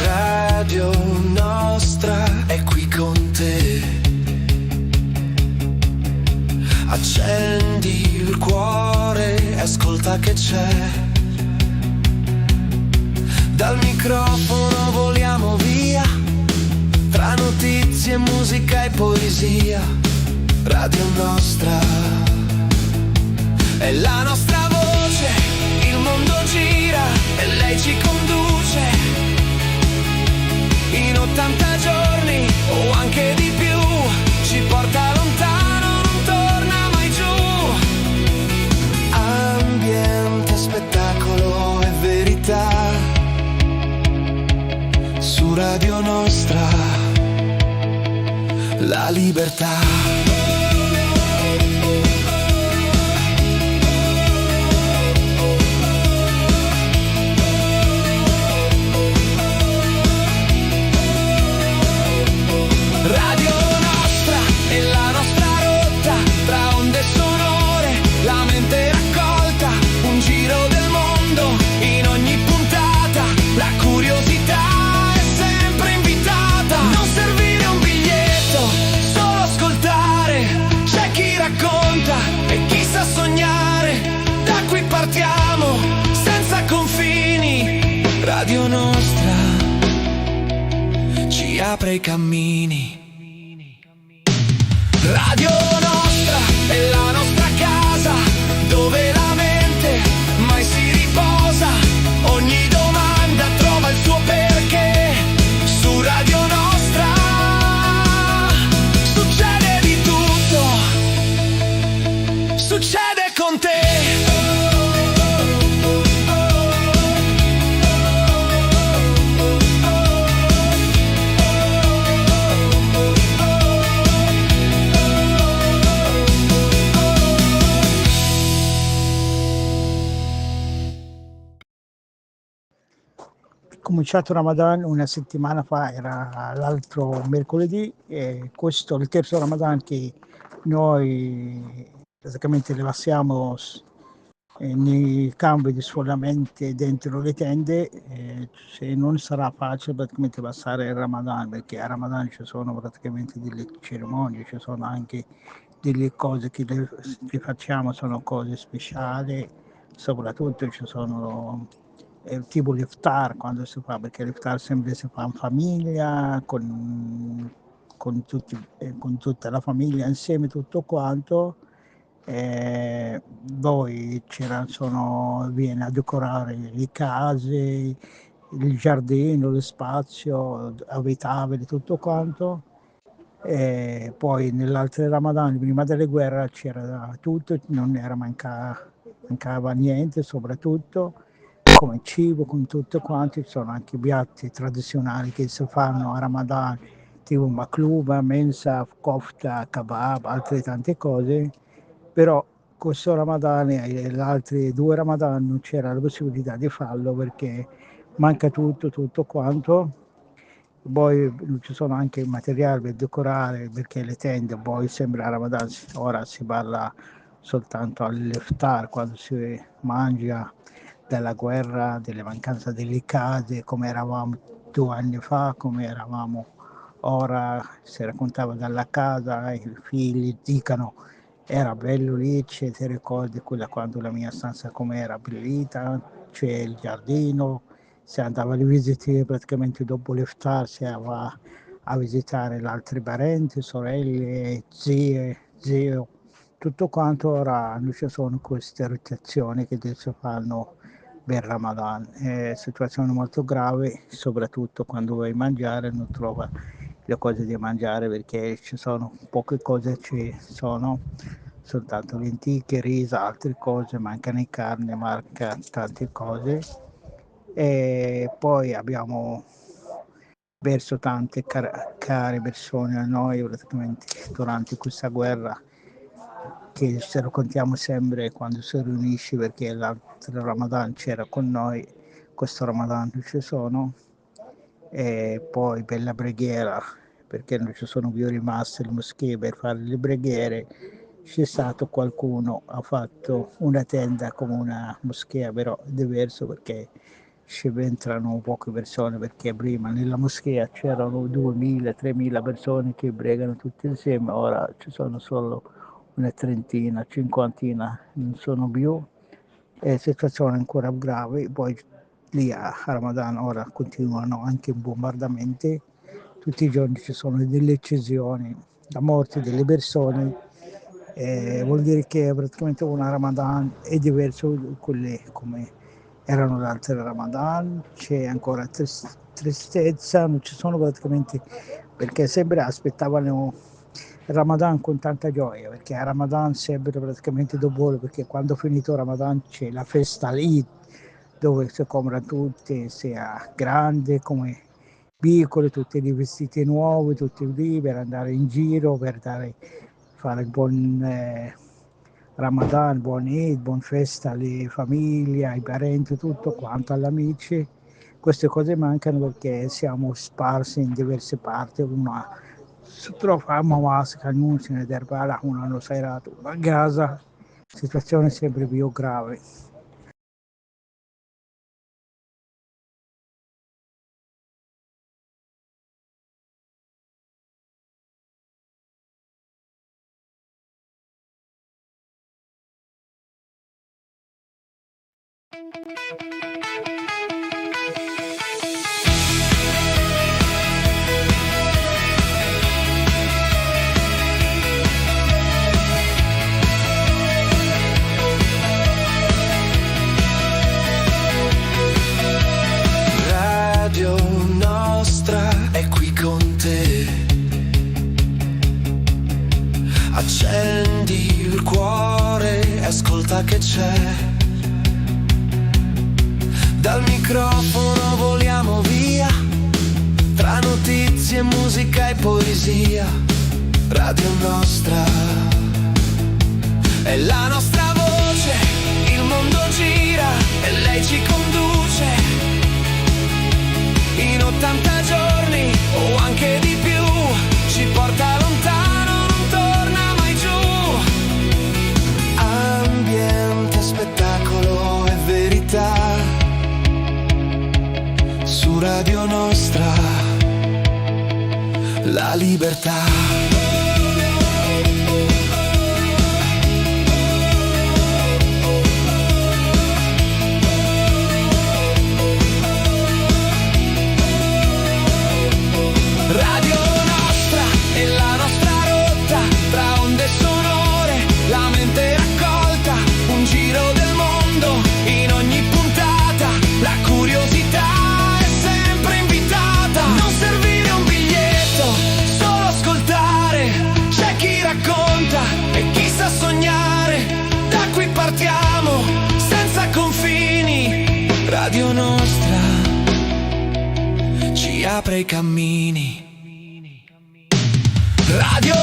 Radio Nostra è qui con te. Accendi il cuore, ascolta che c'è. Dal microfono voliamo via, tra notizie, musica e poesia. Radio Nostra è la nostra voce, il mondo gira e lei ci conduce. In 80 giorni o anche di più, ci porta lontano, non torna mai giù. Ambiente, spettacolo e verità, su Radio Nostra, la libertà. Radio Nostra è la nostra rotta, tra onde sonore, la mente raccolta, un giro del mondo, in ogni puntata, la curiosità è sempre invitata. Non servire un biglietto, solo ascoltare, c'è chi racconta e chi sa sognare, da qui partiamo, senza confini. Radio Nostra ci apre i cammini. Radio Nostra è la nostra casa, dove la mente mai si riposa. Ogni domanda trova il suo perché. Su Radio Nostra succede di tutto, succede con te. Cominciato Ramadan una settimana fa, era l'altro mercoledì, e questo è il terzo Ramadan che noi praticamente le passiamo nei campi di sfollamento dentro le tende. Se non sarà facile praticamente passare il Ramadan, perché a Ramadan ci sono praticamente delle cerimonie, ci sono anche delle cose che le facciamo, sono cose speciali, soprattutto ci sono tipo l'iftar, quando si fa, perché l'iftar sempre si fa in famiglia, con tutta la famiglia insieme, tutto quanto. Poi viene a decorare le case, il giardino, lo spazio abitabile, tutto quanto. Poi nell'altro Ramadan, prima delle guerre, c'era tutto, non era mancava niente, soprattutto come cibo, con tutto quanto. Ci sono anche piatti tradizionali che si fanno a Ramadan, tipo maklouba, mensa, kofta, kebab, altre tante cose. Però questo Ramadan e gli altri 2 Ramadan non c'era la possibilità di farlo, perché manca tutto quanto. Poi ci sono anche materiali per decorare, perché le tende, poi sembra Ramadan, ora si parla soltanto all'iftar, quando si mangia della guerra, delle mancanze delle case, come eravamo 2 anni fa, come eravamo ora. Si raccontava dalla casa, i figli dicono era bello lì, ti ricordi quella quando la mia stanza come era bellita, c'è il giardino, si andava a visitare praticamente dopo l'iftar, si andava a visitare gli altri parenti, sorelle, zie, zio, tutto quanto. Ora non ci sono queste rotazioni che adesso fanno per Ramadan. È situazione molto grave, soprattutto quando vuoi mangiare non trova le cose da mangiare, perché ci sono poche cose, ci sono soltanto lenticchie, riso, altre cose, mancano carne, manca tante cose. E poi abbiamo perso tante care persone a noi praticamente durante questa guerra, che ci raccontiamo sempre quando si riunisce, perché l'altro Ramadan c'era con noi, questo Ramadan ci sono, e poi per la preghiera, perché non ci sono più rimaste le moschee per fare le preghiere, c'è stato qualcuno, ha fatto una tenda come una moschea, però è diverso perché ci entrano poche persone, perché prima nella moschea c'erano 2000-3000 persone che pregano tutte insieme, ora ci sono solo una trentina, cinquantina, non sono più, è situazione ancora grave. Poi lì a Ramadan ora continuano anche i bombardamenti, tutti i giorni ci sono delle uccisioni, la morte delle persone, vuol dire che praticamente una Ramadan è diverso da quelle come erano le altre Ramadan, c'è ancora tristezza, non ci sono praticamente, perché sempre aspettavano il Ramadan con tanta gioia, perché a Ramadan sempre praticamente dopo, perché quando è finito Ramadan c'è la festa lì dove si compra tutti, sia grande come piccole, tutti i vestiti nuovi, tutti lì per andare in giro, per fare il buon Ramadan, buon Eid, buon festa alle famiglie, ai parenti, tutto quanto, agli amici. Queste cose mancano perché siamo sparsi in diverse parti, una troviamo masca, non se ne derba, una non sai a casa, situazione sempre più grave. Radio nostra è qui con te. Accendi il cuore e ascolta che c'è. Dal microfono voliamo via, tra notizie, musica e poesia. Radio nostra è la nostra voce, il mondo gira e lei ci conduce. In 80 giorni o anche di più, ci porta lontano, non torna mai giù. Ambiente, spettacolo e verità, su Radio Nostra, la libertà. Radio Nostra è la nostra rotta, tra onde sonore, la mente raccolta, un giro del mondo in ogni puntata, la curiosità è sempre invitata. Non servire un biglietto, solo ascoltare, c'è chi racconta e chi sa sognare. Da qui partiamo, senza confini, Radio Nostra ci apre i cammini. Radio